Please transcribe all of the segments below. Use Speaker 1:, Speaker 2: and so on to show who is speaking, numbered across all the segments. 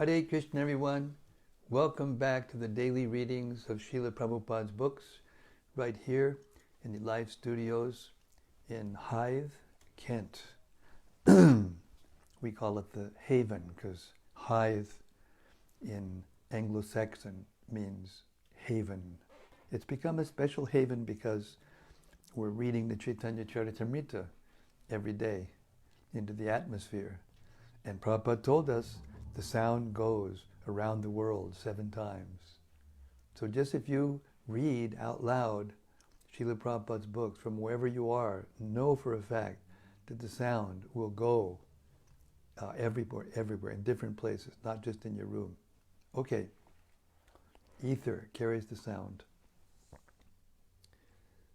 Speaker 1: Hare Krishna, everyone. Welcome back to the daily readings of Srila Prabhupada's books, right here in the live studios in Hythe, Kent. We call it the Haven because Hythe in Anglo-Saxon means haven. It's become a special haven because we're reading the Caitanya-caritämrta every day into the atmosphere. And Prabhupada told us the sound goes around the world 7 times. So just if you read out loud Srila Prabhupada's books from wherever you are, know for a fact that the sound will go everywhere, in different places, not just in your room. Okay, ether carries the sound.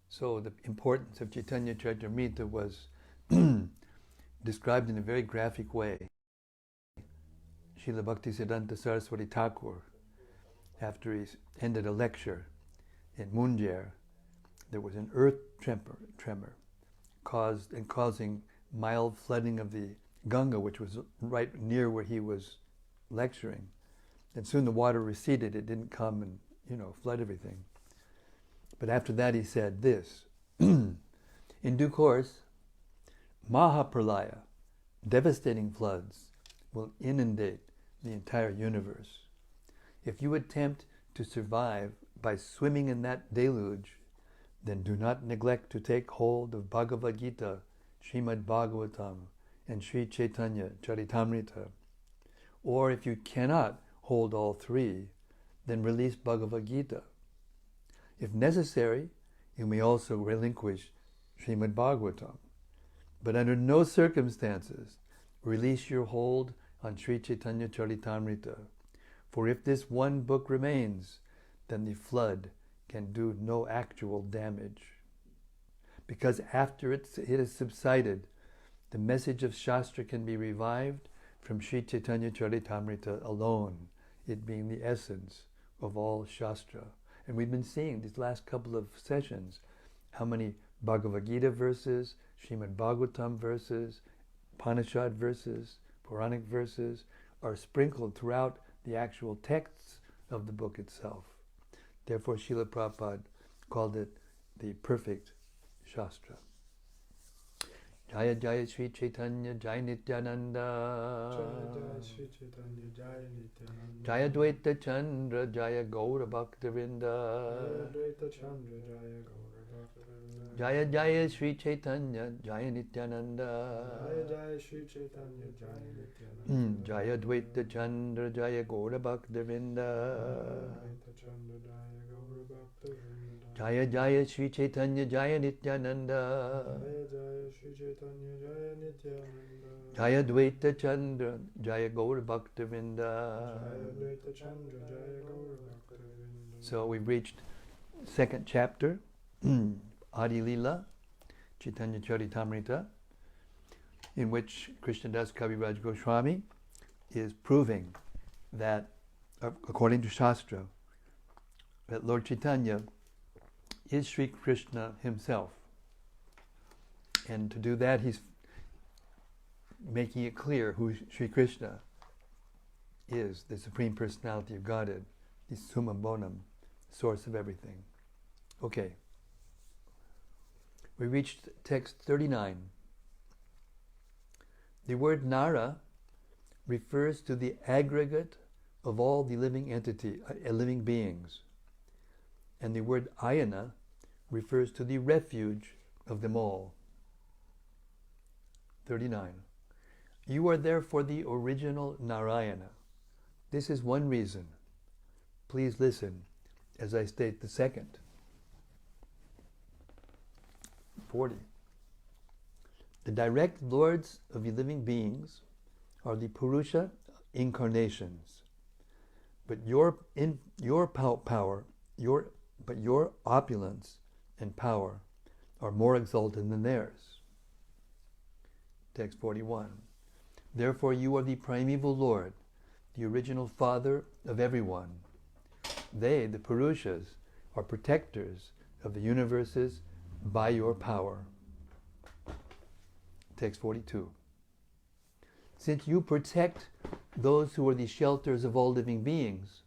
Speaker 1: So the importance of Caitanya-caritämrta was described in a very graphic way. Srila Bhaktisiddhanta Saraswati Thakur, after he ended a lecture in Munjer, there was an earth tremor causing mild flooding of the Ganga, which was right near where he was lecturing. And soon the water receded. It didn't come and, flood everything. But after that he said this, in due course, Mahäprabhu, devastating floods, will inundate the entire universe. If you attempt to survive by swimming in that deluge, then do not neglect to take hold of Bhagavad Gita, Srimad Bhagavatam, and Sri Caitanya-caritämrta. Or if you cannot hold all 3, then release Bhagavad Gita. If necessary, you may also relinquish Srimad Bhagavatam. But under no circumstances release your hold on Sri Caitanya-caritämrta. For if this one book remains, then the flood can do no actual damage. Because after it has subsided, the message of Shastra can be revived from Sri Caitanya-caritämrta alone, it being the essence of all Shastra. And we've been seeing these last couple of sessions how many Bhagavad Gita verses, Srimad Bhagavatam verses, Upanishad verses, Puranic verses are sprinkled throughout the actual texts of the book itself. Therefore, Srila Prabhupada called it the perfect Shastra. Jaya Jaya Sri Chaitanya Jaya Nityananda
Speaker 2: Jaya Sri Chaitanya Jaya Nityananda
Speaker 1: Jaya Dvaita Chandra Jaya Gaura Bhaktavinda
Speaker 2: Jaya Dvaita Chandra Jaya Gaura Bhaktavinda
Speaker 1: Jaya Jaya Sri Chaitanya Jaya Nityananda
Speaker 2: Jaya Jaya Sri Chaitanya Jaya Nityananda
Speaker 1: Jaya Dvaita Chandra Jaya Gaura Bhaktavinda
Speaker 2: Dvaita Chandra Jaya Gaura Bhaktavinda
Speaker 1: Jaya Jaya Sri Chaitanya Jaya Nityananda
Speaker 2: Jaya Jaya Sri Chaitanya Jaya Nityananda
Speaker 1: Jaya Dvaita Chandra Jaya Gaura Bhaktavinda.
Speaker 2: Jaya Dvaita Chandra Jaya Gaura Bhaktavinda.
Speaker 1: So we've reached 2nd chapter, Ädi-lilä, Caitanya-caritämrta, in which Krishnadas Kaviraj Goswami is proving that, according to Shastra, that Lord Chaitanya is Sri Krishna himself. And to do that, he's making it clear who Sri Krishna is, the Supreme Personality of Godhead, the summa bonum, source of everything. Okay. We reached text 39. The word Nara refers to the aggregate of all the living living beings. And the word Ayana refers to the refuge of them all. 39. You are therefore the original Narayana. This is one reason. Please listen as I state the second. 40. The direct lords of the living beings are the Purusha incarnations. But your opulence and power are more exalted than theirs. Text 41. Therefore you are the primeval Lord, the original Father of everyone. They, the Purushas, are protectors of the universes by your power. Text 42. Since you protect those who are the shelters of all living beings,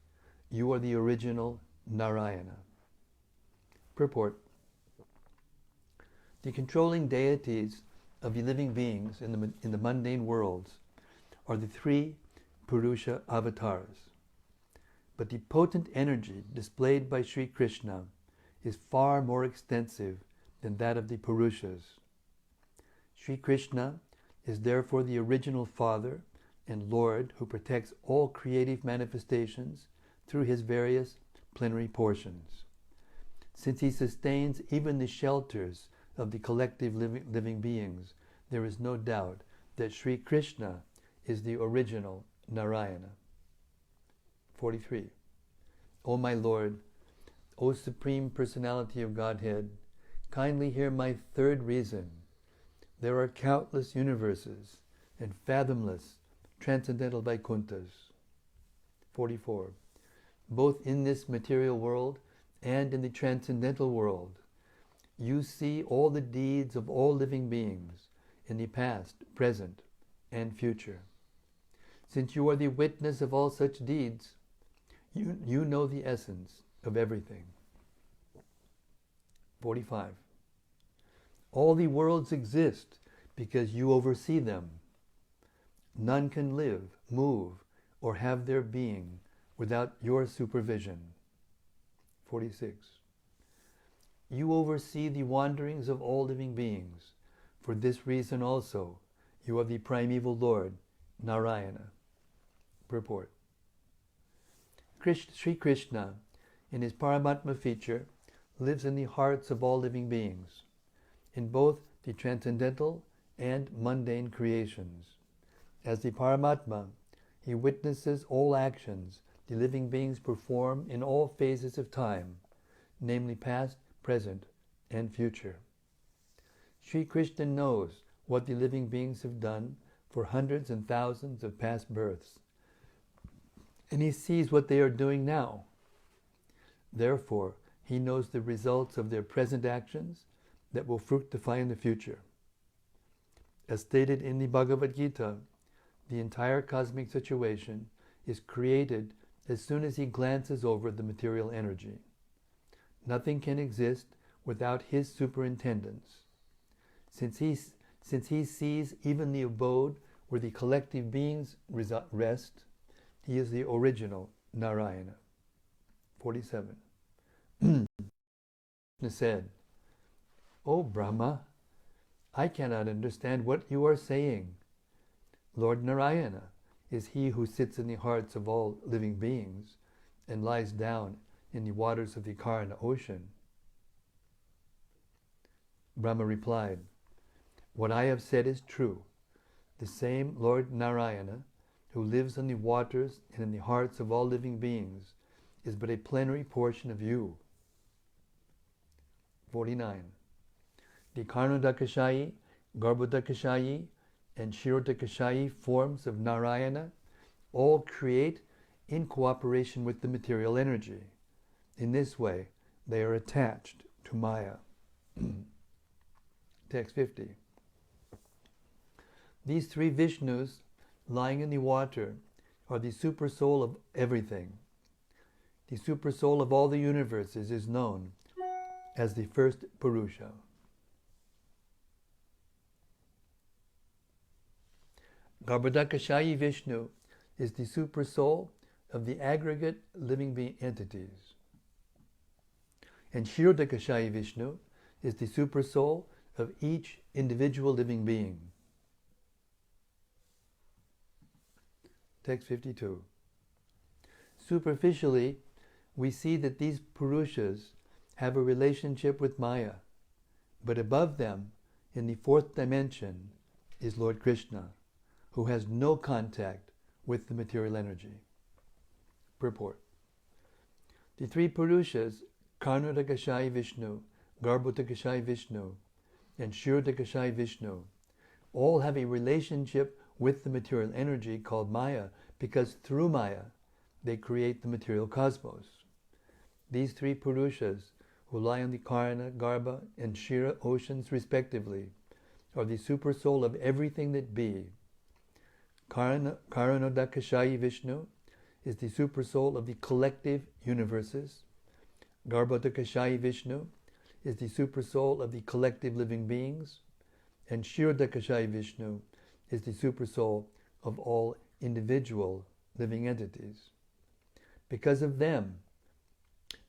Speaker 1: you are the original Narayana. Purport. The controlling deities of the living beings in the mundane worlds are the three Purusha avatars. But the potent energy displayed by Sri Krishna is far more extensive than that of the Purushas. Sri Krishna is therefore the original Father and Lord who protects all creative manifestations through his various plenary portions. Since he sustains even the shelters of the collective living beings, there is no doubt that Sri Krishna is the original Narayana. 43. O my Lord, O Supreme Personality of Godhead, kindly hear my third reason. There are countless universes and fathomless transcendental Vaikunthas. 44. Both in this material world and in the transcendental world, you see all the deeds of all living beings in the past, present, and future. Since you are the witness of all such deeds, you know the essence of everything. 45. All the worlds exist because you oversee them. None can live, move, or have their being without your supervision. 46. You oversee the wanderings of all living beings. For this reason also, you are the primeval Lord, Narayana. Purport. Sri Krishna, in his Paramatma feature, lives in the hearts of all living beings, in both the transcendental and mundane creations. As the Paramatma, he witnesses all actions the living beings perform in all phases of time, namely past, present, and future. Sri Krishna knows what the living beings have done for hundreds and thousands of past births, and he sees what they are doing now. Therefore, he knows the results of their present actions that will fructify in the future. As stated in the Bhagavad Gita, the entire cosmic situation is created as soon as he glances over the material energy. Nothing can exist without his superintendence. Since he sees even the abode where the collective beings rest, he is the original Narayana. 47. Krishna said, O Brahma, I cannot understand what you are saying. Lord Narayana is he who sits in the hearts of all living beings and lies down in the waters of the Karna ocean. Brahma replied, what I have said is true. The same Lord Narayana, who lives in the waters and in the hearts of all living beings, is but a plenary portion of you. 49. The Karnodakashayi, Garbhodakashayi, and Kshirodakashayi forms of Narayana all create in cooperation with the material energy. In this way, they are attached to Maya. Text 50. These three Vishnus lying in the water are the supersoul of everything. The supersoul of all the universes is known as the first Purusha. Garbhodakashayi Vishnu is the supersoul of the aggregate living being entities. And Kshirodakashayi Vishnu is the supersoul of each individual living being. Text 52. Superficially, we see that these Purushas have a relationship with Maya, but above them, in the fourth dimension, is Lord Krishna, who has no contact with the material energy. Purport. The three Purushas, Karnodakashayi Vishnu, Garbhodakashayi Vishnu, and Kshirodakashayi Vishnu, all have a relationship with the material energy called Maya, because through Maya they create the material cosmos. These three Purushas, who lie on the Karna, Garbha, and Kshira oceans respectively, are the supersoul of everything that be. Karanodakashayi Vishnu is the supersoul of the collective universes. Garbhodakashayi Vishnu is the supersoul of the collective living beings. And Kshirodakashayi Vishnu is the supersoul of all individual living entities. Because of them,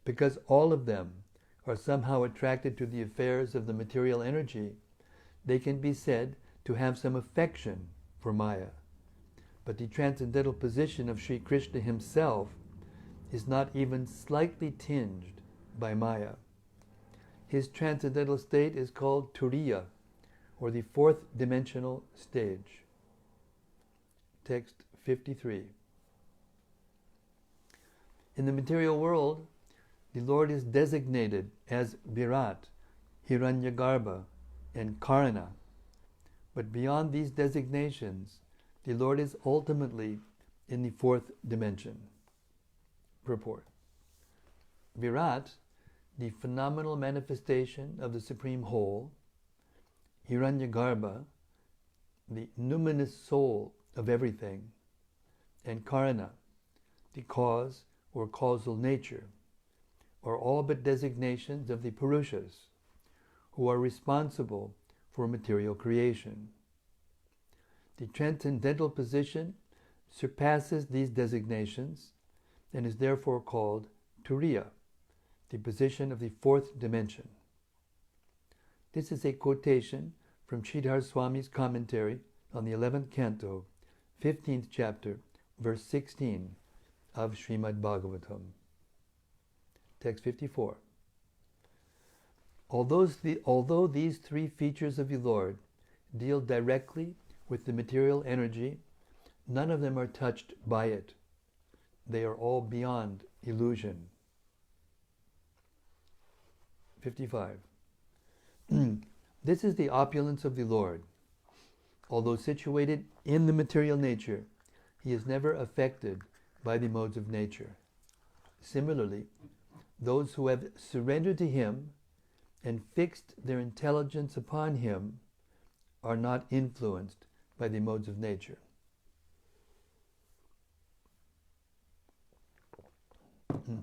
Speaker 1: because all of them are somehow attracted to the affairs of the material energy, they can be said to have some affection for Maya. But the transcendental position of Sri Krishna himself is not even slightly tinged by Maya. His transcendental state is called Turiya, or the fourth dimensional stage. Text 53. In the material world, the Lord is designated as Virat, Hiranyagarbha, and Karana. But beyond these designations, the Lord is ultimately in the fourth dimension. Purport. Virat, the phenomenal manifestation of the Supreme Whole, Hiranyagarbha, the numinous soul of everything, and Karana, the cause or causal nature, are all but designations of the Purushas, who are responsible for material creation. The transcendental position surpasses these designations and is therefore called Turiya, the position of the fourth dimension. This is a quotation from Sridhar Swami's commentary on the 11th canto, 15th chapter, verse 16 of Srimad Bhagavatam. Text 54. Although these three features of the Lord deal directly with the material energy, none of them are touched by it. They are all beyond illusion. 55. This is the opulence of the Lord. Although situated in the material nature, he is never affected by the modes of nature. Similarly, those who have surrendered to him and fixed their intelligence upon him are not influenced by the modes of nature.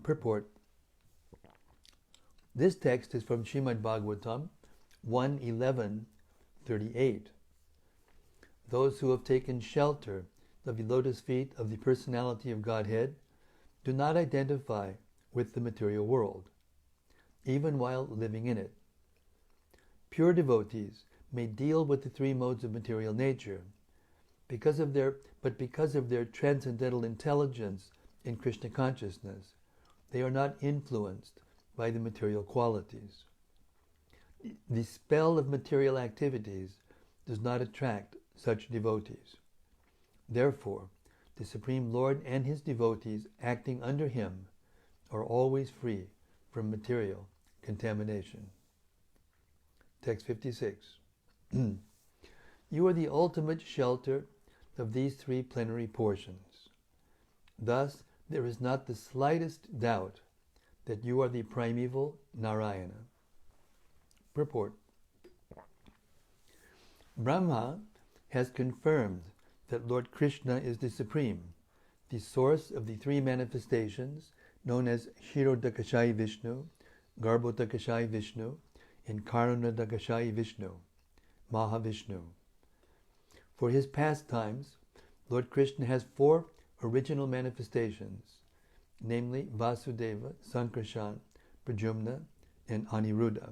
Speaker 1: Purport. This text is from Srimad Bhagavatam 1:11-38. Those who have taken shelter of the lotus feet of the personality of Godhead do not identify with the material world, even while living in it. Pure devotees may deal with the three modes of material nature, because of their transcendental intelligence in Krishna consciousness, they are not influenced by the material qualities. The spell of material activities does not attract such devotees. Therefore, the Supreme Lord and his devotees acting under him are always free from material contamination. Text 56. You are the ultimate shelter of these three plenary portions. Thus, there is not the slightest doubt that you are the primeval Narayana. Purport. Brahma has confirmed that Lord Krishna is the Supreme, the source of the three manifestations known as Kshirodakashayi Vishnu, Garbhodakashayi Vishnu, and Karanodakashayi Vishnu, Mahavishnu. For his pastimes, Lord Krishna has four original manifestations, namely Vasudeva, Sankarshan, Pradyumna, and Aniruddha.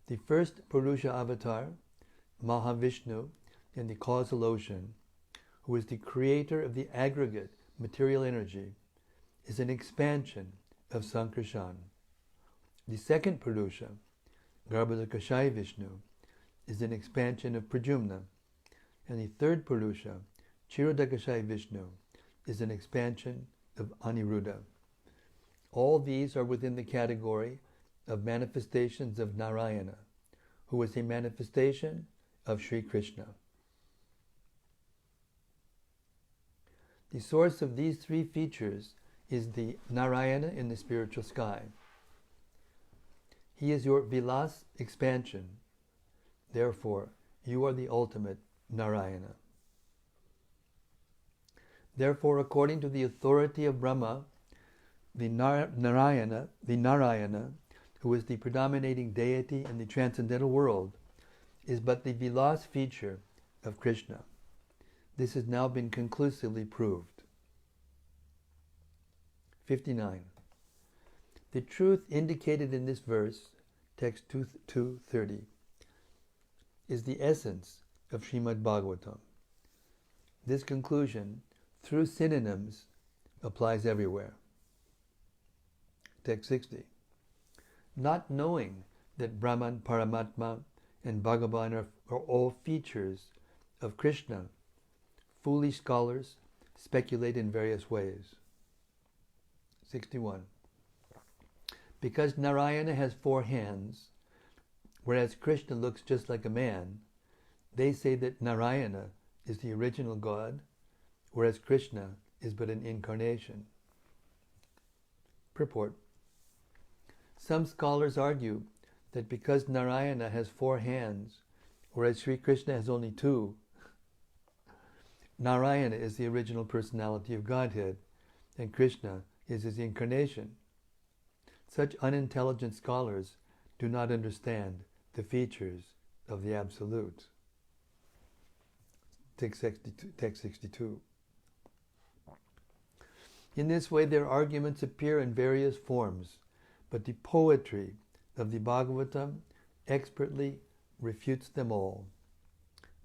Speaker 1: The first Purusha avatar, Mahavishnu, in the causal ocean, who is the creator of the aggregate material energy, is an expansion of Sankarshan. The second Purusha, Garbhodakashayi Vishnu, is an expansion of Pradyumna, and the third Purusha, Kshirodakashayi Vishnu, is an expansion of Aniruddha. All these are within the category of manifestations of Narayana, who is a manifestation of Sri Krishna. The source of these three features is the Narayana in the spiritual sky. He is your Vilas expansion. Therefore, you are the ultimate Narayana. Therefore, according to the authority of Brahma, the Narayana, who is the predominating deity in the transcendental world, is but the vilas feature of Krishna. This has now been conclusively proved. 59. The truth indicated in this verse, text 230, is the essence of Srimad Bhagavatam. This conclusion, through synonyms, applies everywhere. Text 60. Not knowing that Brahman, Paramatma, and Bhagavan are all features of Krishna, foolish scholars speculate in various ways. 61. Because Narayana has 4 hands, whereas Krishna looks just like a man, they say that Narayana is the original God, whereas Krishna is but an incarnation. Purport. Some scholars argue that because Narayana has 4 hands, whereas Sri Krishna has only 2, Narayana is the original personality of Godhead, and Krishna is his incarnation. Such unintelligent scholars do not understand the features of the Absolute. Text 62. In this way, their arguments appear in various forms, but the poetry of the Bhagavatam expertly refutes them all.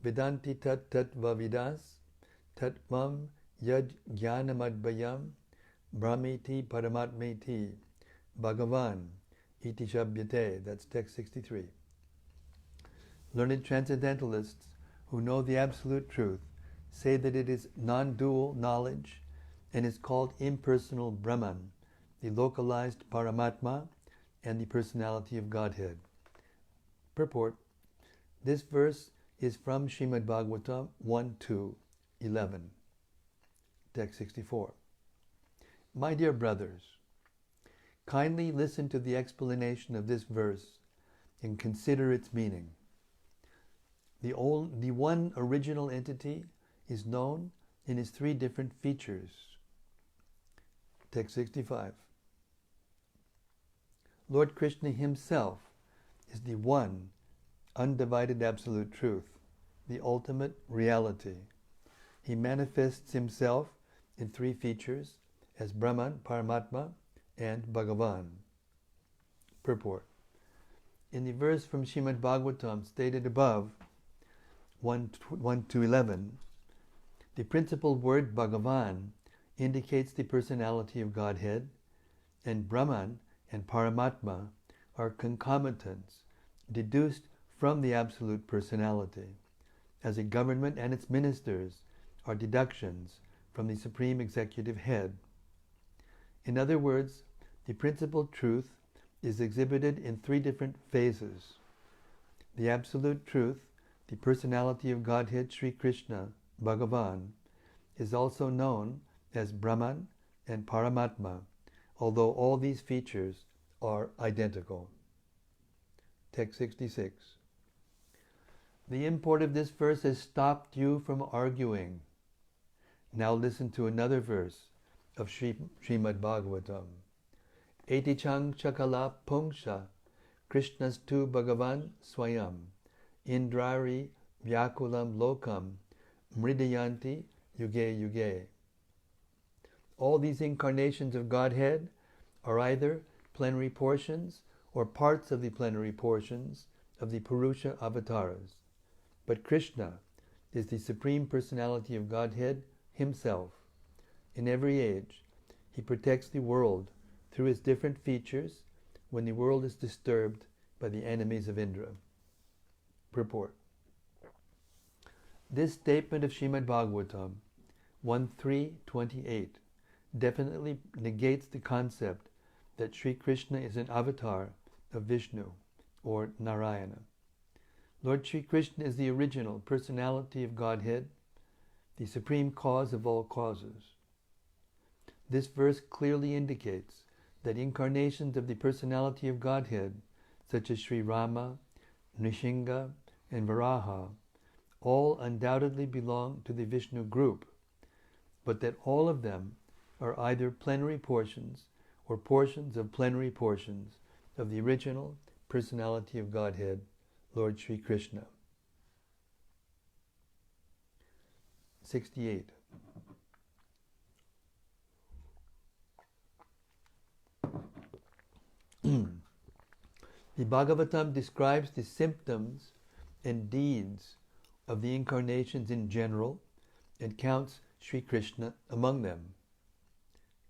Speaker 1: Vedanti tat tat vavidas, tat mam yad jnanamadvayam, brahmeti paramatmeti, Bhagavan, iti shabhyate. That's text 63. Learned transcendentalists who know the absolute truth say that it is non-dual knowledge and is called impersonal Brahman, the localized Paramatma, and the personality of Godhead. Purport. This verse is from Srimad Bhagavatam 1:2-11. Text 64. My dear brothers, kindly listen to the explanation of this verse and consider its meaning. The one original entity is known in its 3 different features. Text 65. Lord Krishna himself is the one undivided absolute truth, the ultimate reality. He manifests himself in 3 features as Brahman, Paramatma, and Bhagavan. Purport. In the verse from Srimad Bhagavatam stated above, 1-11, the principal word Bhagavan indicates the personality of Godhead, and Brahman and Paramatma are concomitants, deduced from the absolute personality, as a government and its ministers are deductions from the Supreme Executive Head. In other words, the principal truth is exhibited in 3 different phases. The absolute truth, the personality of Godhead Sri Krishna, Bhagavan, is also known as Brahman and Paramatma, although all these features are identical. Text 66. The import of this verse has stopped you from arguing. Now listen to another verse of Srimad Bhagavatam. Eti chang chakala pungsha Krishnas tu Bhagavan swayam indrari vyakulam lokam mridayanti yuge yuge. All these incarnations of Godhead are either plenary portions or parts of the plenary portions of the Purusha avatars. But Krishna is the Supreme Personality of Godhead himself. In every age, he protects the world through his different features when the world is disturbed by the enemies of Indra. Purport. This statement of Srimad Bhagavatam 1.3.28 definitely negates the concept that Sri Krishna is an avatar of Vishnu or Narayana. Lord Sri Krishna is the original personality of Godhead, the supreme cause of all causes. This verse clearly indicates that incarnations of the personality of Godhead, such as Sri Rama, Nrsimha, and Varaha, all undoubtedly belong to the Vishnu group, but that all of them are either plenary portions or portions of plenary portions of the original personality of Godhead, Lord Sri Krishna. 68. The Bhagavatam describes the symptoms and deeds of the incarnations in general and counts Sri Krishna among them.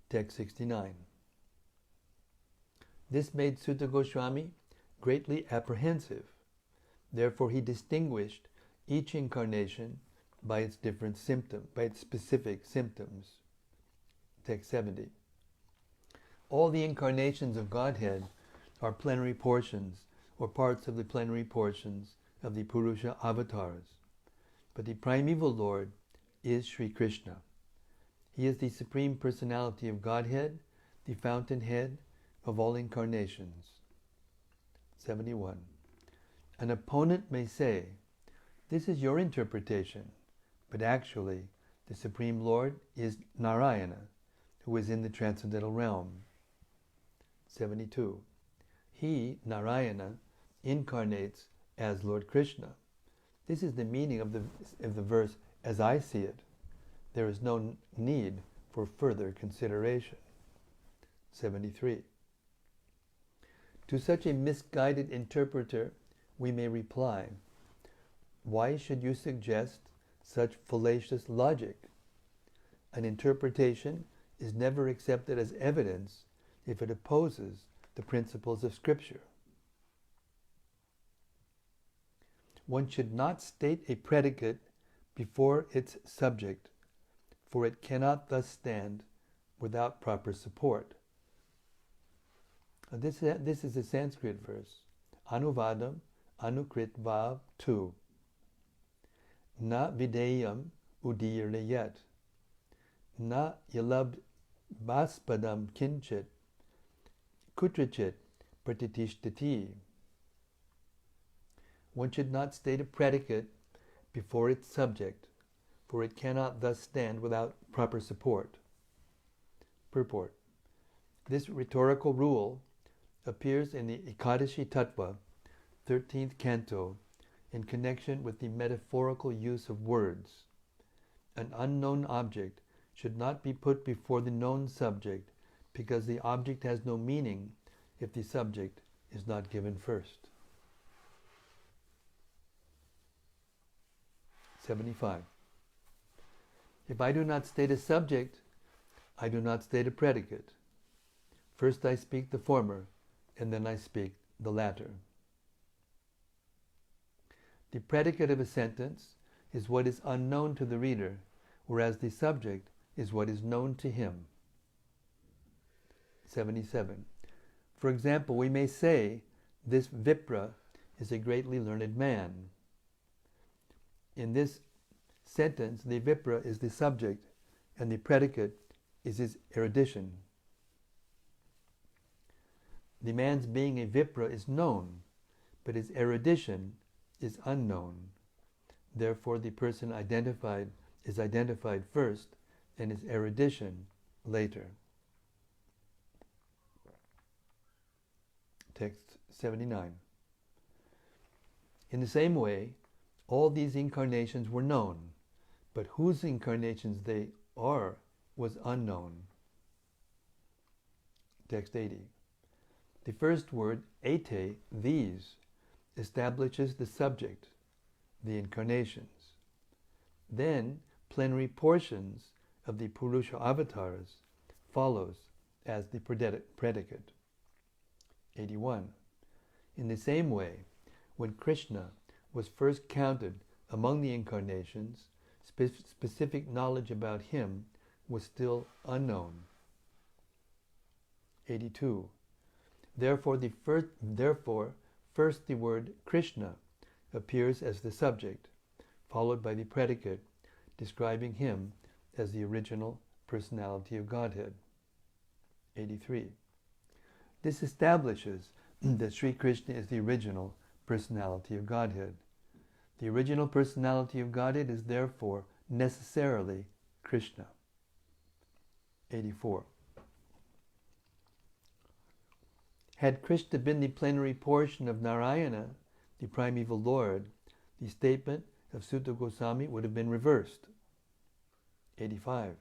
Speaker 1: Text 69. This made Sutta Goswami greatly apprehensive. Therefore he distinguished each incarnation by its different symptom, by its specific symptoms. Text 70. All the incarnations of Godhead are plenary portions or parts of the plenary portions of the Purusha avatars. But the primeval Lord is Sri Krishna. He is the Supreme Personality of Godhead, the fountainhead of all incarnations. 71. An opponent may say, this is your interpretation, but actually the Supreme Lord is Narayana, who is in the transcendental realm. 72. He, Narayana, incarnates as Lord Krishna. This is the meaning of the verse, as I see it. There is no need for further consideration. 73. To such a misguided interpreter, we may reply, why should you suggest such fallacious logic? An interpretation is never accepted as evidence if it opposes the principles of Scripture. One should not state a predicate before its subject, for it cannot thus stand without proper support. This is a Sanskrit verse. Anuvadam Anukrit Vav 2. Na videyam udiyarlayat. Na yalabd baspadam kinchit. Kutrachit pratitishthati. One should not state a predicate before its subject, for it cannot thus stand without proper support. Purport. This rhetorical rule appears in the Ekadashi Tattva, 13th canto, in connection with the metaphorical use of words. An unknown object should not be put before the known subject, because the object has no meaning if the subject is not given first. 75. If I do not state a subject, I do not state a predicate. First I speak the former, and then I speak the latter. The predicate of a sentence is what is unknown to the reader, whereas the subject is what is known to him. 77. For example, we may say, this Vipra is a greatly learned man. In this sentence, the Vipra is the subject, and the predicate is his erudition. The man's being a Vipra is known, but his erudition is unknown. Therefore, the person identified is identified first, and his erudition later. Text 79. In the same way, all these incarnations were known, but whose incarnations they are was unknown. Text 80. The first word, ete, these, establishes the subject, the incarnations. Then, plenary portions of the Purusha avatars follows as the predicate. 81. In the same way, when Krishna was first counted among the incarnations, specific knowledge about him was still unknown. 82. Therefore, first the word Krishna appears as the subject, followed by the predicate describing him as the original personality of Godhead. 83. This establishes that Sri Krishna is the original personality of Godhead. The original personality of Godhead is therefore necessarily Krishna. 84. Had Krishna been the plenary portion of Narayana, the primeval Lord, the statement of Sutta Goswami would have been reversed. 85.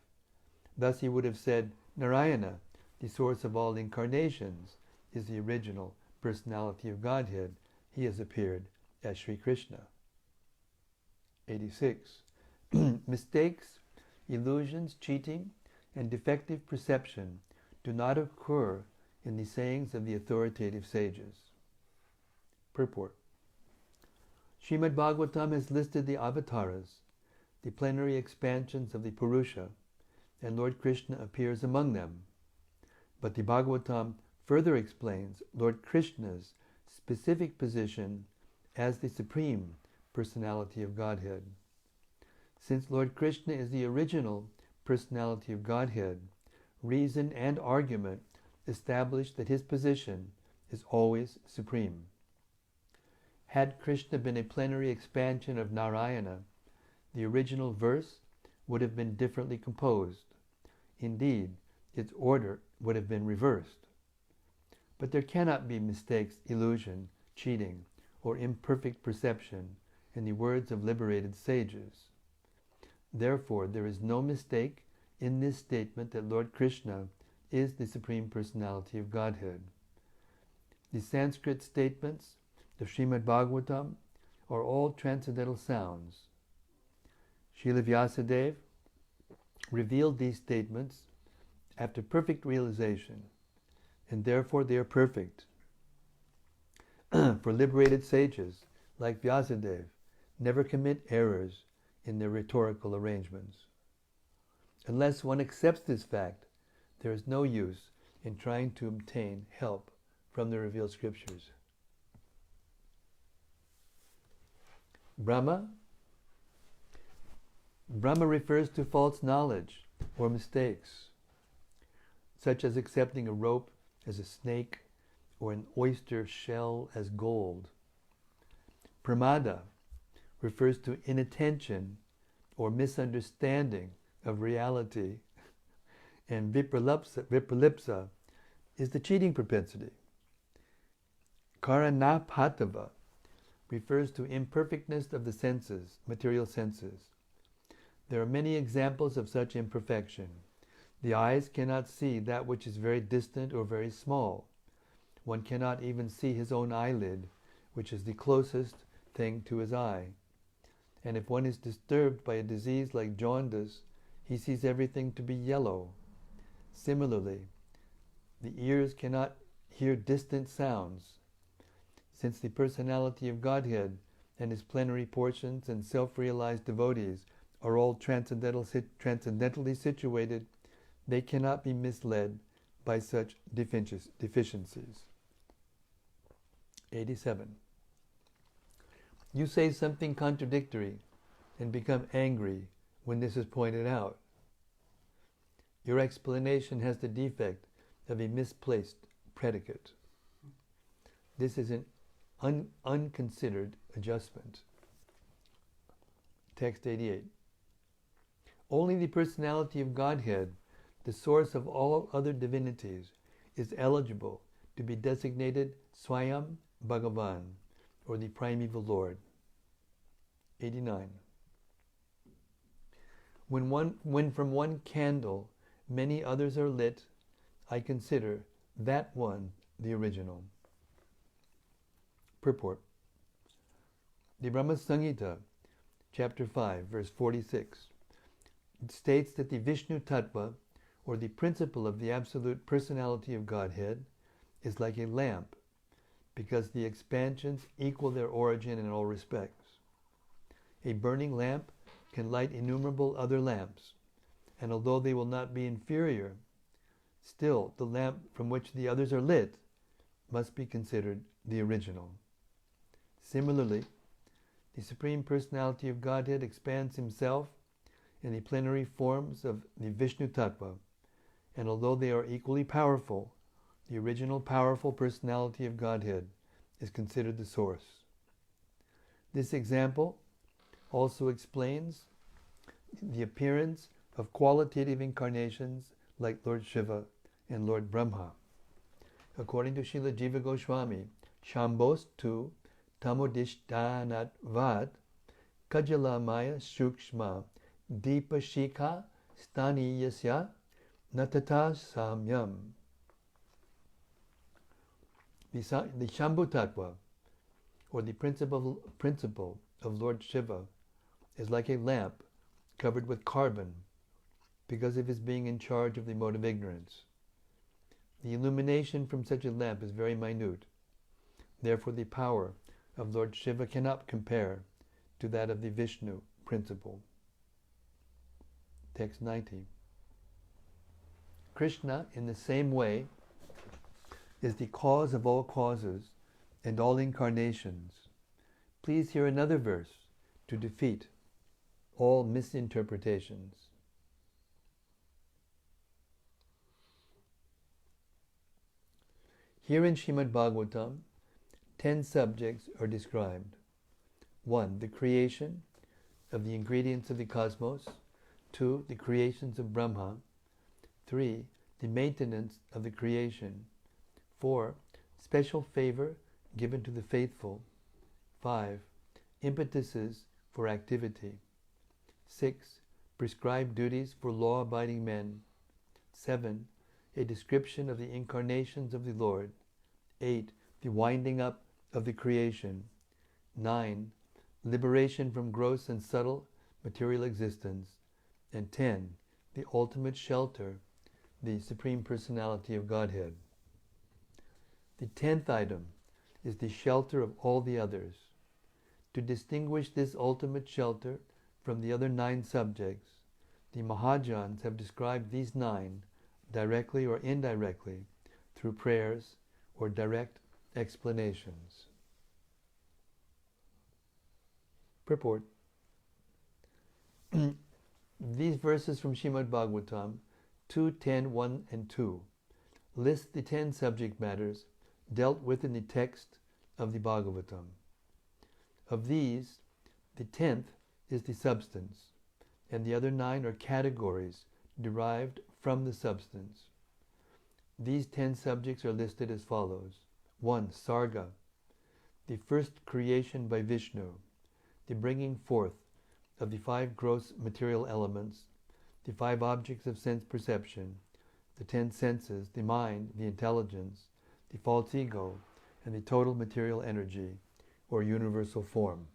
Speaker 1: Thus he would have said, Narayana, the source of all incarnations, is the original personality of Godhead. He has appeared as Sri Krishna. 86. Mistakes, illusions, cheating, and defective perception do not occur in the sayings of the authoritative sages. Purport. Srimad Bhagavatam has listed the avatars, the plenary expansions of the Purusha, and Lord Krishna appears among them. But the Bhagavatam further explains Lord Krishna's specific position as the Supreme Personality of Godhead. Since Lord Krishna is the original Personality of Godhead, reason and argument establish that his position is always supreme. Had Krishna been a plenary expansion of Narayana, the original verse would have been differently composed. Indeed, its order would have been reversed. But there cannot be mistakes, illusion, cheating, or imperfect perception in the words of liberated sages. Therefore, there is no mistake in this statement that Lord Krishna is the Supreme Personality of Godhead. The Sanskrit statements of Srimad Bhagavatam are all transcendental sounds. Srila Vyasadeva revealed these statements after perfect realization, and therefore they are perfect. For liberated sages, like Vyasadeva, never commit errors in their rhetorical arrangements. Unless one accepts this fact, there is no use in trying to obtain help from the revealed scriptures. Brahma refers to false knowledge or mistakes, such as accepting a rope as a snake or an oyster shell as gold. Pramada refers to inattention or misunderstanding of reality, and vipralipsa is the cheating propensity. Karanapatava refers to imperfectness of the senses, material senses. There are many examples of such imperfection. The eyes cannot see that which is very distant or very small. One cannot even see his own eyelid, which is the closest thing to his eye. And if one is disturbed by a disease like jaundice, he sees everything to be yellow. Similarly, the ears cannot hear distant sounds. Since the personality of Godhead and his plenary portions and self-realized devotees are all transcendentally situated, they cannot be misled by such deficiencies. 87. You say something contradictory and become angry when this is pointed out. Your explanation has the defect of a misplaced predicate. This is an unconsidered adjustment. Text 88. Only the personality of Godhead, the source of all other divinities, is eligible to be designated Swayam Bhagavan, or the primeval Lord. 89. When from one candle many others are lit, I consider that one the original. Purport. The Brahma Samhita, chapter 5, verse 46, states that the Vishnu Tattva, or the principle of the absolute personality of Godhead, is like a lamp, because the expansions equal their origin in all respects. A burning lamp can light innumerable other lamps, and although they will not be inferior, still the lamp from which the others are lit must be considered the original. Similarly, the Supreme Personality of Godhead expands himself in the plenary forms of the Vishnu Tattva, and although they are equally powerful, the original powerful personality of Godhead is considered the source. This example also explains the appearance of qualitative incarnations like Lord Shiva and Lord Brahma. According to Srila Jiva Goswami, Shambhos tu tamodishtanatvat kajalamaya shukshma deepa shikha staniyasya natata samyam. The Shambhu Tattva, or the principle of Lord Shiva, is like a lamp covered with carbon because of his being in charge of the mode of ignorance. The illumination from such a lamp is very minute. Therefore, the power of Lord Shiva cannot compare to that of the Vishnu principle. Text 90. Krishna, in the same way, is the cause of all causes and all incarnations. Please hear another verse to defeat all misinterpretations. Here in Srimad Bhagavatam, 10 subjects are described. 1. The creation of the ingredients of the cosmos. 2. The creations of Brahma. 3. The maintenance of the creation. 4. Special favor given to the faithful. 5. Impetuses for activity. 6. Prescribed duties for law-abiding men. 7. A description of the incarnations of the Lord. 8. The winding up of the creation. 9. Liberation from gross and subtle material existence. And 10. The ultimate shelter, the Supreme Personality of Godhead. The 10th item is the shelter of all the others. To distinguish this ultimate shelter from the other 9 subjects, the Mahajans have described these 9 directly or indirectly through prayers or direct explanations. Purport. These verses from Srimad Bhagavatam 2.10, 1 and 2 list the 10 subject matters dealt with in the text of the Bhagavatam. Of these, the 10th is the substance, and the other 9 are categories derived from the substance. These 10 subjects are listed as follows. 1. Sarga, the first creation by Vishnu, the bringing forth of the 5 gross material elements, the 5 objects of sense perception, the 10 senses, the mind, the intelligence, the false ego, and the total material energy, or universal form.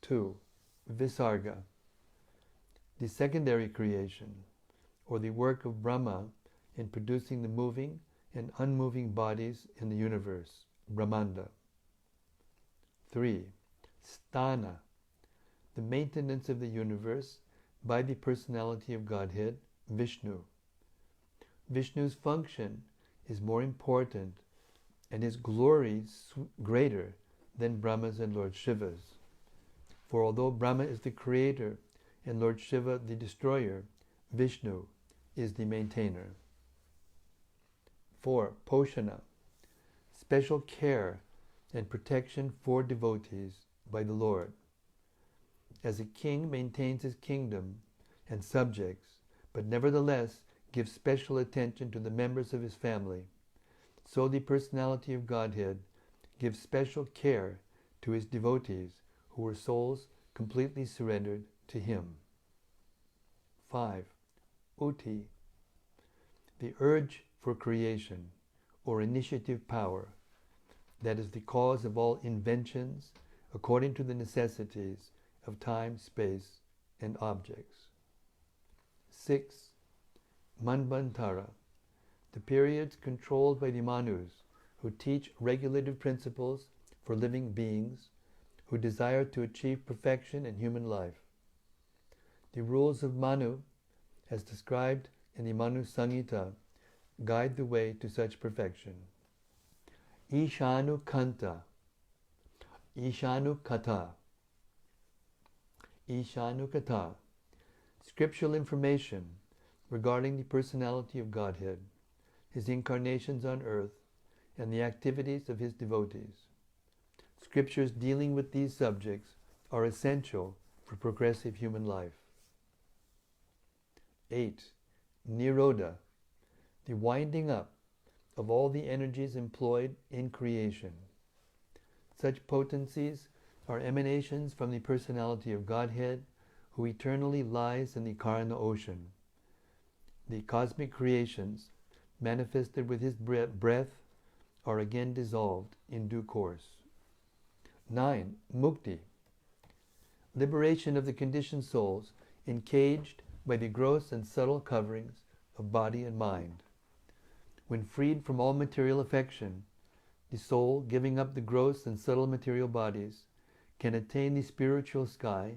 Speaker 1: 2. Visarga, the secondary creation, or the work of Brahma in producing the moving and unmoving bodies in the universe, Brahmanda. 3. Sthana, the maintenance of the universe by the personality of Godhead, Vishnu. Vishnu's function is more important and his glory greater than Brahma's and Lord Shiva's. For although Brahma is the creator and Lord Shiva the destroyer, Vishnu is the maintainer. 4. Poshana, special care and protection for devotees by the Lord. As a king maintains his kingdom and subjects, but nevertheless gives special attention to the members of his family, so the personality of Godhead gives special care to his devotees who are souls completely surrendered to him. 5. Uti, the urge for creation, or initiative power, that is the cause of all inventions according to the necessities of time, space, and objects. 6. Manvantara, the periods controlled by the Manus, who teach regulative principles for living beings who desire to achieve perfection in human life. The rules of Manu, as described in the Manu Samhita, guide the way to such perfection. Ishanu Kanta, Ishanu Kata, Ishanu Kata, scriptural information regarding the personality of Godhead, his incarnations on earth, and the activities of his devotees. Scriptures dealing with these subjects are essential for progressive human life. 8. Nirodha, the winding up of all the energies employed in creation. Such potencies are emanations from the personality of Godhead, who eternally lies in the Karana ocean. The cosmic creations, manifested with his breath, are again dissolved in due course. 9. Mukti, liberation of the conditioned souls encaged by the gross and subtle coverings of body and mind. When freed from all material affection, the soul, giving up the gross and subtle material bodies, can attain the spiritual sky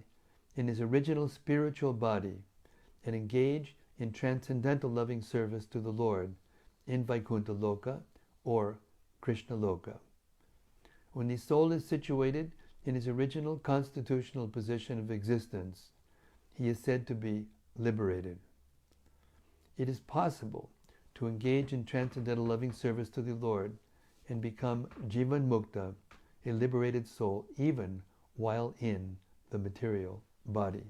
Speaker 1: in his original spiritual body and engage in transcendental loving service to the Lord in Vaikuntha Loka or Krishna Loka. When the soul is situated in his original constitutional position of existence, he is said to be liberated. It is possible to engage in transcendental loving service to the Lord and become Jivan Mukta, a liberated soul, even while in the material body.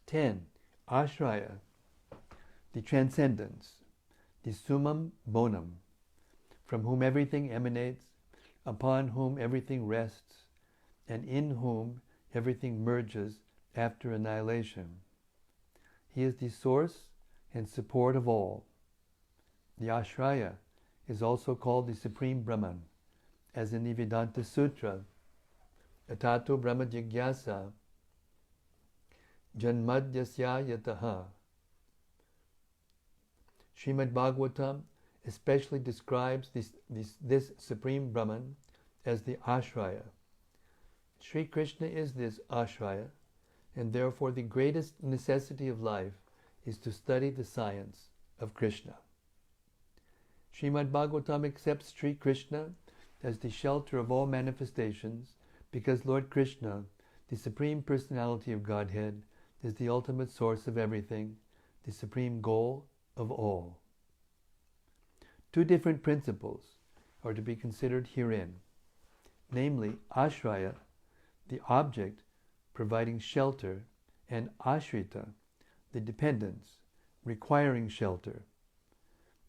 Speaker 1: 10. Ashraya, the transcendence, the summum bonum, from whom everything emanates, upon whom everything rests, and in whom everything merges after annihilation. He is the source and support of all. The Ashraya is also called the Supreme Brahman, as in the Vedanta Sutra, Atato Brahma Jigyasa Janmadhyasya Yataha. Srimad Bhagavatam especially describes this Supreme Brahman as the Ashraya. Sri Krishna is this Ashraya, and therefore the greatest necessity of life is to study the science of Krishna. Srimad Bhagavatam accepts Sri Krishna as the shelter of all manifestations because Lord Krishna, the Supreme Personality of Godhead, is the ultimate source of everything, the supreme goal of all. Two different principles are to be considered herein, namely Ashraya, the object providing shelter, and Ashrita, the dependence requiring shelter.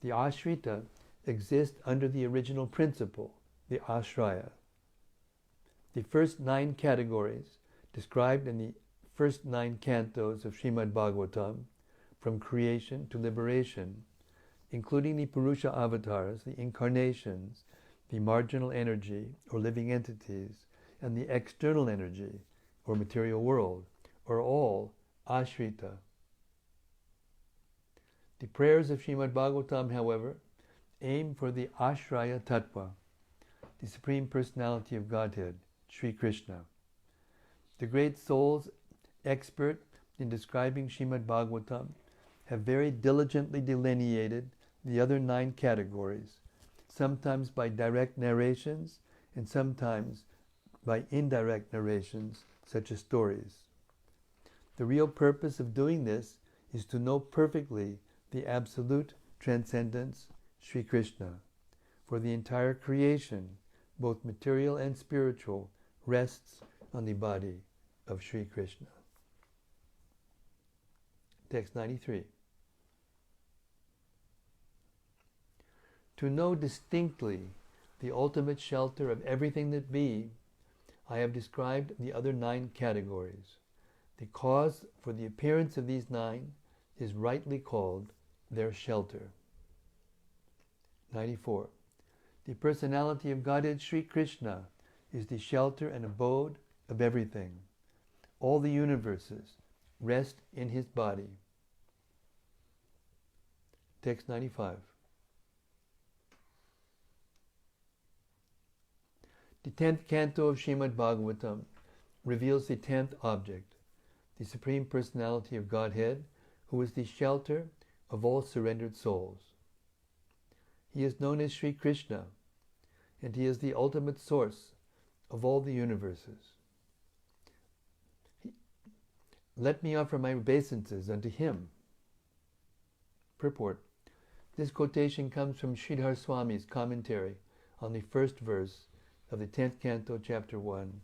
Speaker 1: The Ashrita exist under the original principle, the Ashraya. The first 9 categories described in the first 9 cantos of Srimad Bhagavatam, from creation to liberation, including the Purusha avatars, the incarnations, the marginal energy or living entities, and the external energy or material world, are all Ashrita. The prayers of Srimad Bhagavatam, however, aim for the Ashraya Tattva, the Supreme Personality of Godhead, Sri Krishna. The great souls expert in describing Srimad Bhagavatam have very diligently delineated the other 9 categories, sometimes by direct narrations and sometimes by indirect narrations, such as stories. The real purpose of doing this is to know perfectly the absolute transcendence, Sri Krishna. For the entire creation, both material and spiritual, rests on the body of Sri Krishna. Text 93. To know distinctly the ultimate shelter of everything that be, I have described the other 9 categories. The cause for the appearance of these 9 is rightly called their shelter. 94. The personality of Godhead Sri Krishna is the shelter and abode of everything. All the universes rest in his body. Text 95. The 10th canto of Srimad Bhagavatam reveals the 10th object, the Supreme Personality of Godhead, who is the shelter of all surrendered souls. He is known as Sri Krishna, and he is the ultimate source of all the universes. Let me offer my obeisances unto him. Purport. This quotation comes from Sridhar Swami's commentary on the first verse of the 10th canto, chapter 1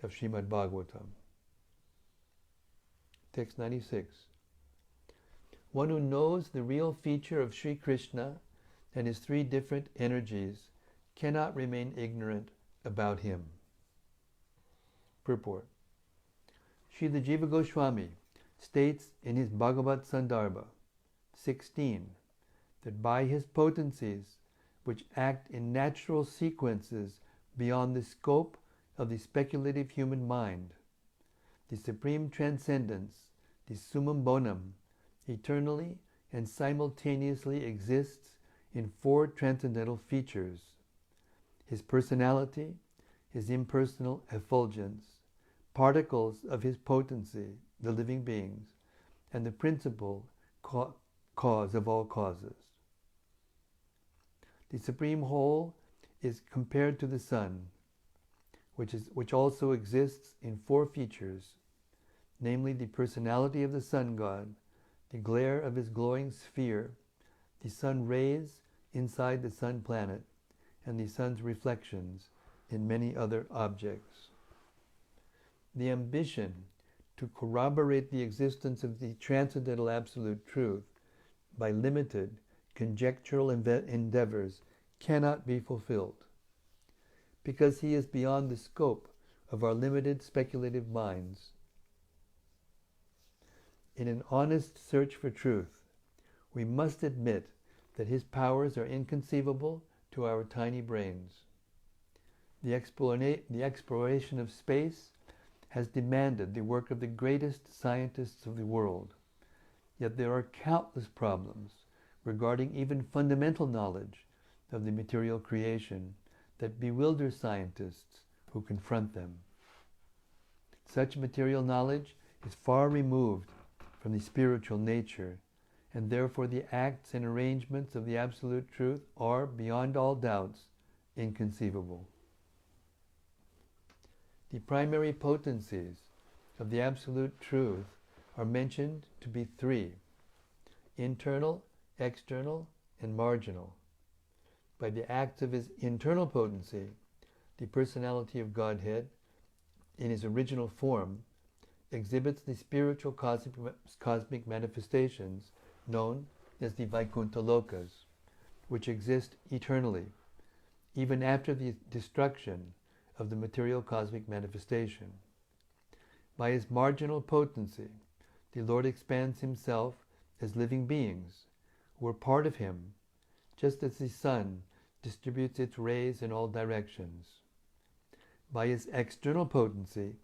Speaker 1: of Srimad Bhagavatam. Text 96. One who knows the real feature of Sri Krishna and his three different energies cannot remain ignorant about him. Purport. Srila Jiva Goswami states in his Bhagavad Sandarbha 16 that by his potencies, which act in natural sequences beyond the scope of the speculative human mind, the supreme transcendence, the summum bonum, eternally and simultaneously exists in four transcendental features: his personality, his impersonal effulgence, particles of his potency, the living beings, and the principal cause of all causes. The supreme whole is compared to the sun, which also exists in four features, namely the personality of the sun god, the glare of his glowing sphere, the sun rays inside the sun planet, and the sun's reflections in many other objects. The ambition to corroborate the existence of the transcendental absolute truth by limited, conjectural endeavors cannot be fulfilled, because he is beyond the scope of our limited speculative minds. In an honest search for truth, we must admit that his powers are inconceivable to our tiny brains. The exploration of space has demanded the work of the greatest scientists of the world, yet there are countless problems regarding even fundamental knowledge of the material creation that bewilder scientists who confront them. Such material knowledge is far removed from the spiritual nature, and therefore the acts and arrangements of the absolute truth are, beyond all doubts, inconceivable. The primary potencies of the absolute truth are mentioned to be three: internal, external, and marginal. By the acts of his internal potency, the personality of Godhead, in his original form, exhibits the spiritual cosmic manifestations known as the Vaikuntha Lokas, which exist eternally, even after the destruction of the material cosmic manifestation. By his marginal potency, the Lord expands himself as living beings, who are part of him, just as the sun distributes its rays in all directions. By his external potency,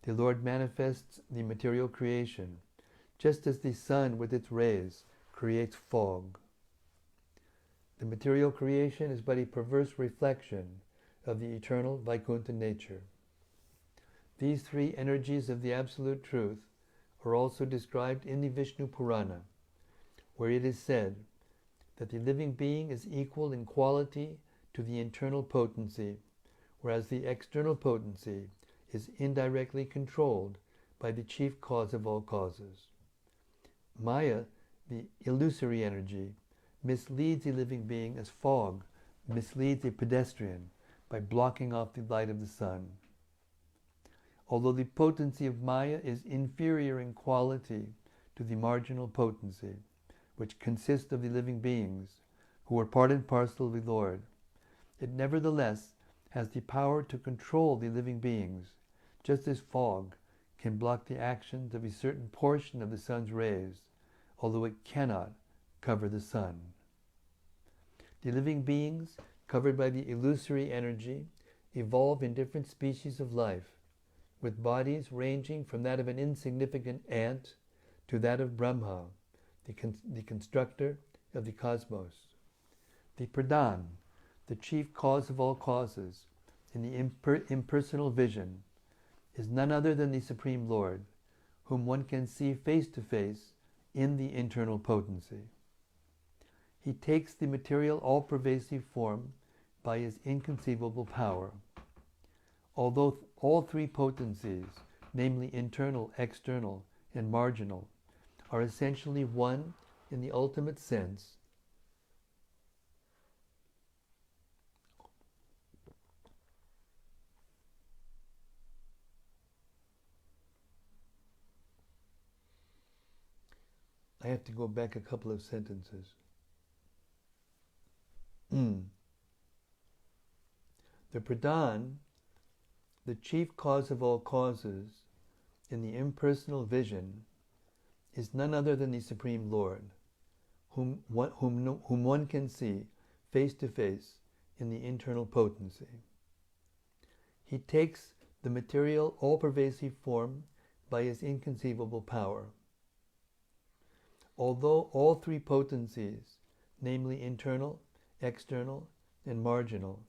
Speaker 1: the Lord manifests the material creation, just as the sun with its rays creates fog. The material creation is but a perverse reflection of the eternal Vaikuntha nature. These three energies of the Absolute Truth are also described in the Vishnu Purana, where it is said that the living being is equal in quality to the internal potency, whereas the external potency is indirectly controlled by the chief cause of all causes. Maya, the illusory energy, misleads a living being as fog misleads a pedestrian by blocking off the light of the sun. Although the potency of Maya is inferior in quality to the marginal potency, which consists of the living beings, who are part and parcel of the Lord, it nevertheless has the power to control the living beings, just as fog can block the actions of a certain portion of the sun's rays, although it cannot cover the sun. The living beings covered by the illusory energy evolve in different species of life, with bodies ranging from that of an insignificant ant to that of Brahma, the constructor of the cosmos. The Pradhan, the chief cause of all causes, in the impersonal vision, is none other than the Supreme Lord, whom one can see face to face in the internal potency. He takes the material all-pervasive form by his inconceivable power. Although all three potencies, namely internal, external, and marginal, are essentially one in the ultimate sense, I have to go back a couple of sentences. The Pradhan, the chief cause of all causes in the impersonal vision, is none other than the Supreme Lord, whom one can see face to face in the internal potency. He takes the material, all-pervasive form by his inconceivable power. Although all three potencies, namely internal, external, and marginal,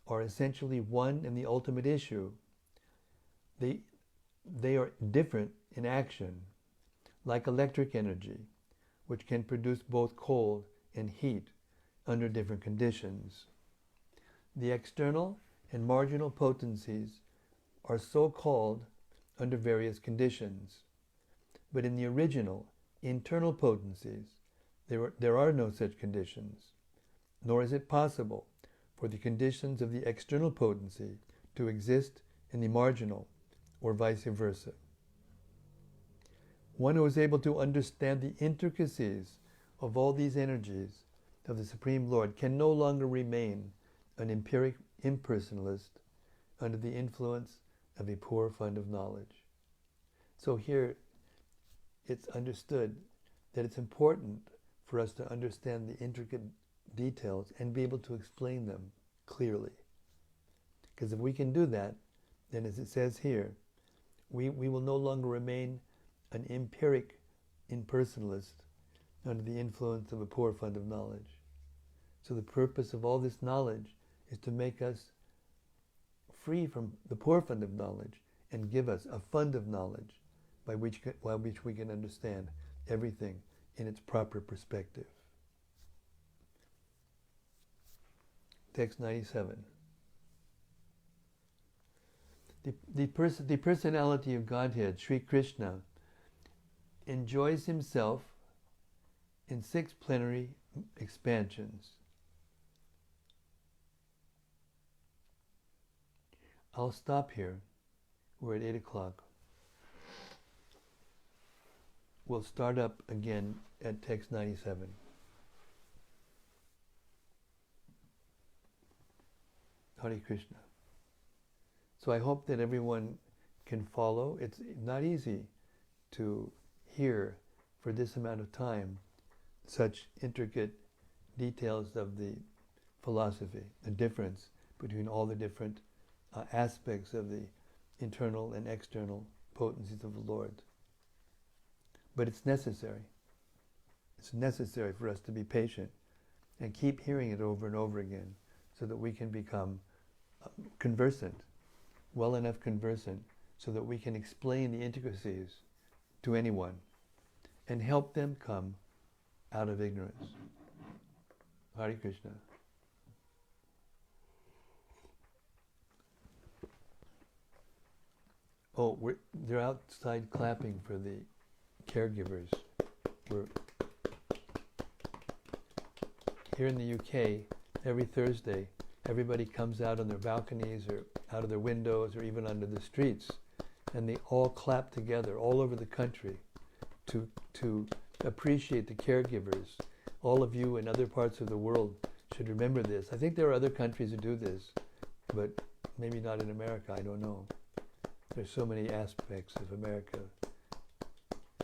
Speaker 1: are essentially one and the ultimate issue, they are different in action, like electric energy, which can produce both cold and heat under different conditions. The external and marginal potencies are so called under various conditions, but in the original internal potencies, there are no such conditions, nor is it possible for the conditions of the external potency to exist in the marginal, or vice versa. One who is able to understand the intricacies of all these energies of the Supreme Lord can no longer remain an empiric impersonalist under the influence of a poor fund of knowledge. So here it's understood that it's important for us to understand the intricate details and be able to explain them clearly. Because if we can do that, then as it says here, we will no longer remain an empiric impersonalist under the influence of a poor fund of knowledge. So the purpose of all this knowledge is to make us free from the poor fund of knowledge and give us a fund of knowledge by which we can understand everything in its proper perspective. Text 97. The personality of Godhead, Sri Krishna, enjoys himself in 6 plenary expansions. I'll stop here. We're at 8 o'clock. We'll start up again at text 97. Hare Krishna. So I hope that everyone can follow. It's not easy to hear for this amount of time such intricate details of the philosophy, the difference between all the different aspects of the internal and external potencies of the Lord. But it's necessary. It's necessary for us to be patient and keep hearing it over and over again so that we can become conversant, well enough conversant, so that we can explain the intricacies to anyone and help them come out of ignorance. Hare Krishna. Oh, they're outside clapping for the caregivers. Here in the UK, every Thursday, everybody comes out on their balconies or out of their windows or even under the streets, and they all clap together all over the country to appreciate the caregivers. All of you in other parts of the world should remember this. I think there are other countries that do this, but maybe not in America, I don't know. There's so many aspects of America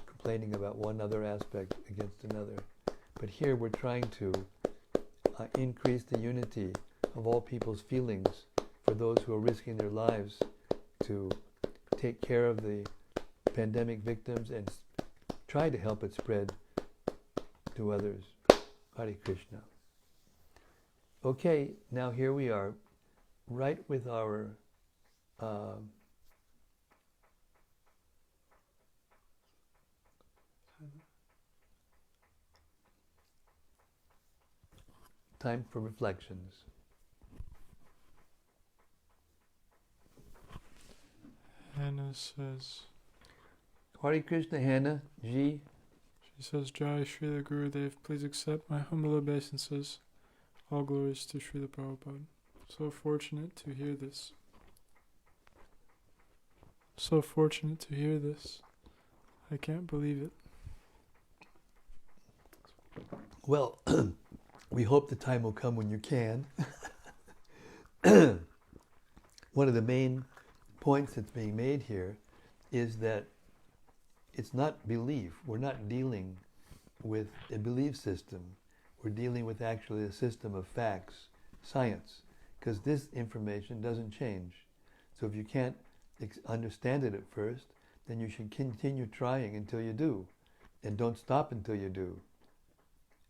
Speaker 1: complaining about one other aspect against another. But here we're trying to increase the unity of all people's feelings for those who are risking their lives to take care of the pandemic victims and try to help it spread to others. Hare Krishna. Okay, now here we are, right with our time for reflections.
Speaker 2: Hannah says,
Speaker 1: Hare Krishna, Hannah, Ji.
Speaker 2: She says, Jai Srila Gurudev, please accept my humble obeisances. All glories to Srila Prabhupada. So fortunate to hear this. So fortunate to hear this. I can't believe it.
Speaker 1: Well, we hope the time will come when you can. One of the main points that's being made here is that it's not belief. We're not dealing with a belief system. We're dealing with actually a system of facts, science, because this information doesn't change. So if you can't understand it at first, then you should continue trying until you do, and don't stop until you do.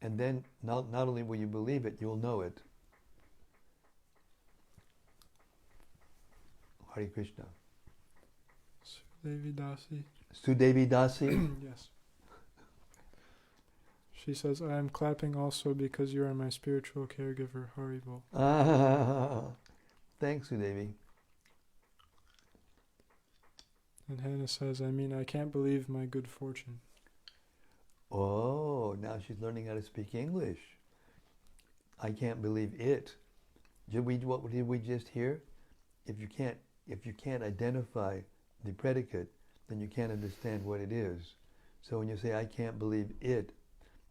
Speaker 1: And then not only will you believe it, you'll know it. Hare Krishna.
Speaker 2: Sudevi Dasi.
Speaker 1: Sudevi Dasi?
Speaker 2: Yes. She says, I am clapping also because you are my spiritual caregiver, Haribol.
Speaker 1: Thanks, Sudevi.
Speaker 2: And Hannah says, I can't believe my good fortune.
Speaker 1: Oh, now she's learning how to speak English. I can't believe it. What did we just hear? If you can't identify the predicate, then you can't understand what it is. So when you say, I can't believe it,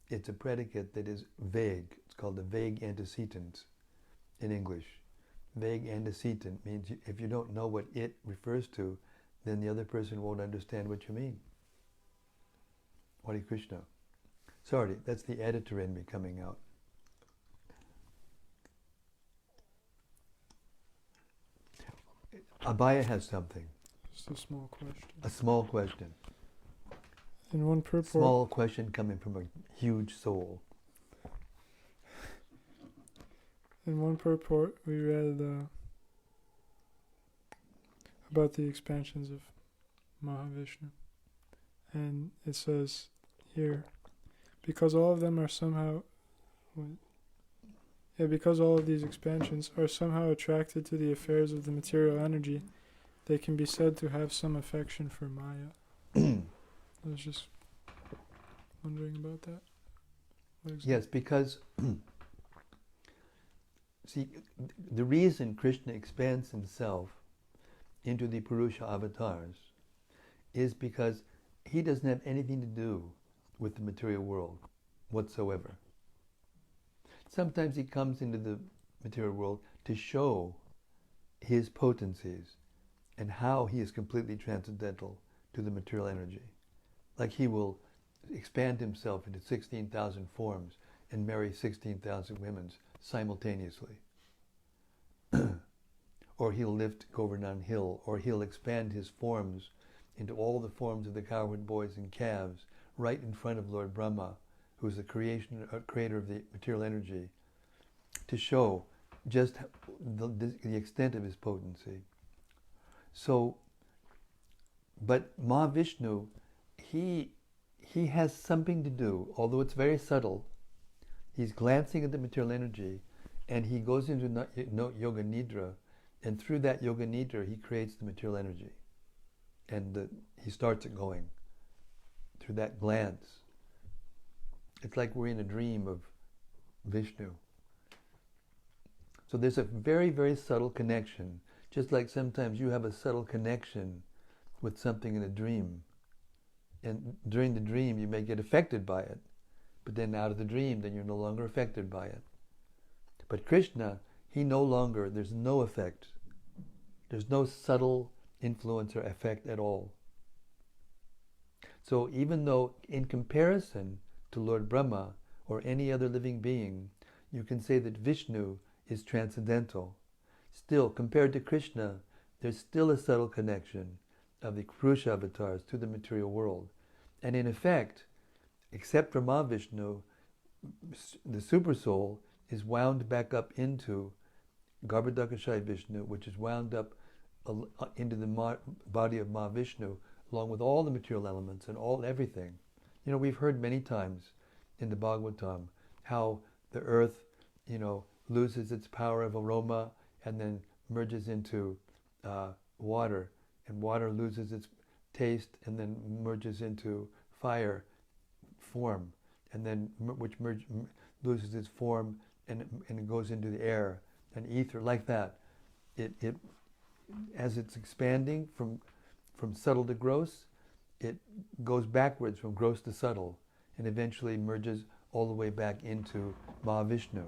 Speaker 1: it's a predicate that is vague. It's called the vague antecedent in English. Vague antecedent means if you don't know what it refers to, then the other person won't understand what you mean. Hare Krishna. Sorry, that's the editor in me coming out. Abhaya has something.
Speaker 2: Just a small question.
Speaker 1: A small question.
Speaker 2: In one purport,
Speaker 1: small question coming from a huge soul.
Speaker 2: In one purport, we read about the expansions of Mahavishnu. And it says here, because all of them are somehow... because all of these expansions are somehow attracted to the affairs of the material energy, they can be said to have some affection for Maya. I was just wondering about that.
Speaker 1: Yes, because see, the reason Krishna expands himself into the Purusha avatars is because he doesn't have anything to do with the material world whatsoever. Sometimes he comes into the material world to show his potencies and how he is completely transcendental to the material energy. Like he will expand himself into 16,000 forms and marry 16,000 women simultaneously. Or he'll lift Govardhan Hill, or he'll expand his forms into all the forms of the cowherd boys and calves right in front of Lord Brahma, who is the creator of the material energy, to show just the extent of his potency. So, but Mahavishnu, he has something to do, although it's very subtle. He's glancing at the material energy, and he goes into yoga nidra, and through that yoga nidra, he creates the material energy, and he starts it going through that glance. It's like we're in a dream of Vishnu. So there's a very, very subtle connection, just like sometimes you have a subtle connection with something in a dream. And during the dream, you may get affected by it. But then out of the dream, then you're no longer affected by it. But Krishna, he no longer, there's no effect. There's no subtle influence or effect at all. So even though in comparison to Lord Brahma or any other living being, you can say that Vishnu is transcendental. Still, compared to Krishna, there's still a subtle connection of the Purusha avatars to the material world. And in effect, except for Mahavishnu, the Supersoul is wound back up into Garbhodakashaya Vishnu, which is wound up into the body of Mahavishnu, along with all the material elements and everything. You know, we've heard many times in the Bhagavatam how the earth, loses its power of aroma and then merges into water, and water loses its taste and then merges into fire form, and then which loses its form and it goes into the air and ether, like that. It as it's expanding from subtle to gross, it goes backwards from gross to subtle and eventually merges all the way back into Mahavishnu.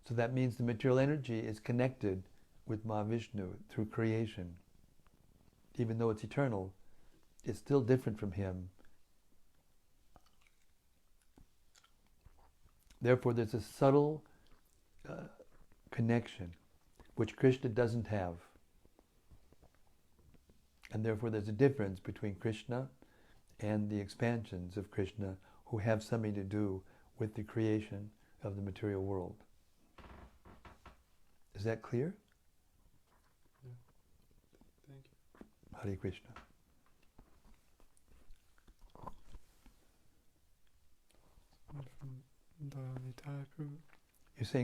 Speaker 1: So that means the material energy is connected with Mahavishnu through creation. Even though it's eternal, it's still different from him. Therefore, there's a subtle connection which Krishna doesn't have. And therefore, there's a difference between Krishna and the expansions of Krishna who have something to do with the creation of the material world. Is that clear?
Speaker 2: Yeah. Thank you.
Speaker 1: Hare Krishna.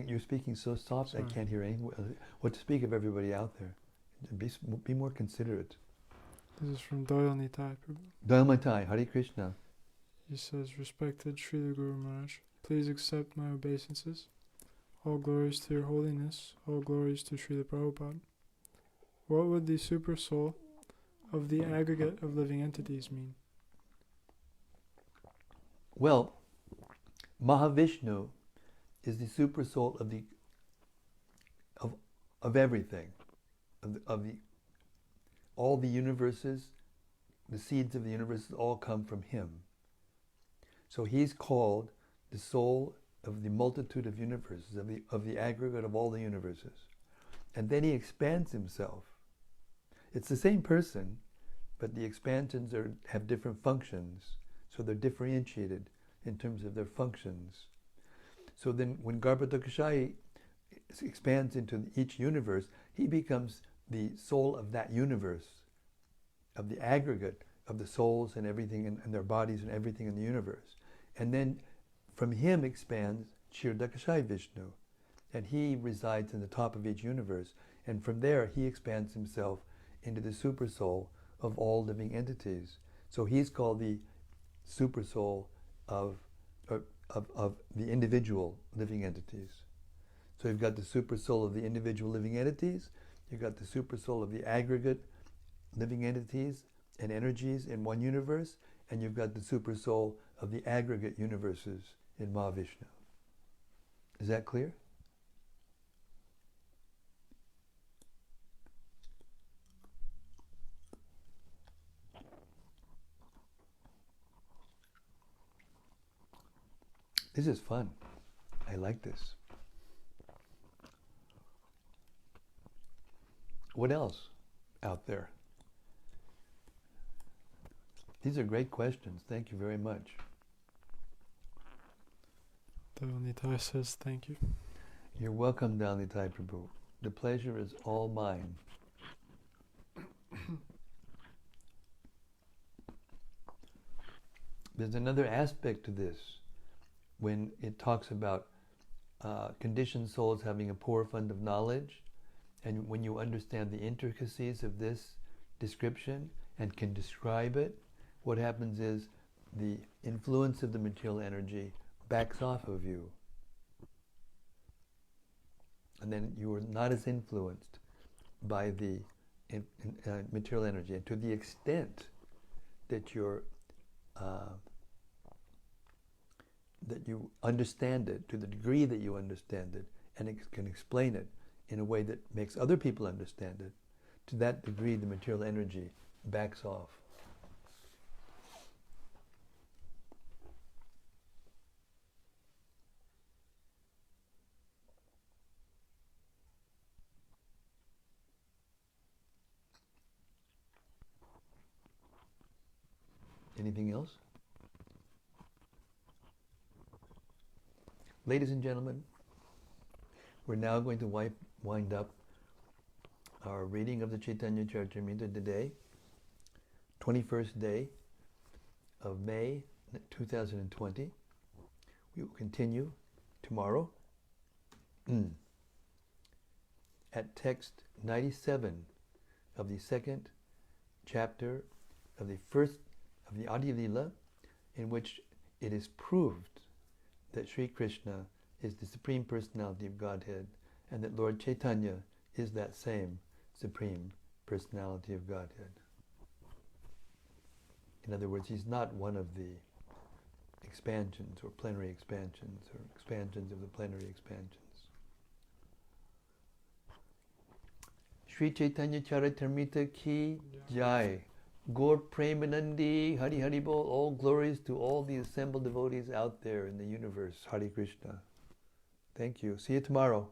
Speaker 1: You're speaking so soft. Sorry. I can't hear any. What to speak of everybody out there? Be more considerate.
Speaker 2: This is from Doyle Nitai Prabhu.
Speaker 1: Doyle Nitai, Hare Krishna.
Speaker 2: He says, Respected Srila Guru Maharaj, please accept my obeisances. All glories to your holiness, all glories to Srila Prabhupada. What would the super soul of the aggregate of living entities mean?
Speaker 1: Well, Mahavishnu is the super soul of everything, all the universes, the seeds of the universes all come from him. So he's called the soul of the multitude of universes, of the aggregate of all the universes. And then he expands himself. It's the same person, but the expansions have different functions, so they're differentiated in terms of their functions. So then when Garbhodakashayi expands into each universe, he becomes the soul of that universe, of the aggregate of the souls and everything and their bodies and everything in the universe. And then from him expands Kshirodakashayi Vishnu, and he resides in the top of each universe. And from there he expands himself into the super soul of all living entities. So he's called the super soul of the individual living entities. So you've got the super soul of the individual living entities, you've got the super soul of the aggregate living entities and energies in one universe, and you've got the super soul of the aggregate universes in Mahavishnu. Is that clear? This is fun. I like this. What else out there? These are great questions. Thank you very much.
Speaker 2: Dalnitai says thank you.
Speaker 1: You're welcome, Dalnitai Prabhu. The pleasure is all mine. There's another aspect to this when it talks about conditioned souls having a poor fund of knowledge, and when you understand the intricacies of this description and can describe it, what happens is the influence of the material energy backs off of you. And then you are not as influenced by the material energy. And to the extent that that you understand it, to the degree that you understand it, and can explain it in a way that makes other people understand it, to that degree the material energy backs off. Anything else? Ladies and gentlemen, we're now going to wind up our reading of the Caitanya-caritämrta today, 21st day of May 2020. We will continue tomorrow at text 97 of the second chapter of the Ädi-lilä, in which it is proved that Sri Krishna is the Supreme Personality of Godhead, and that Lord Chaitanya is that same Supreme Personality of Godhead. In other words, he's not one of the expansions or plenary expansions or expansions of the plenary expansions. Sri Caitanya-caritämrta ki jai. Gaur Premanandi, Hari Hari Bol, all glories to all the assembled devotees out there in the universe. Hare Krishna. Thank you. See you tomorrow.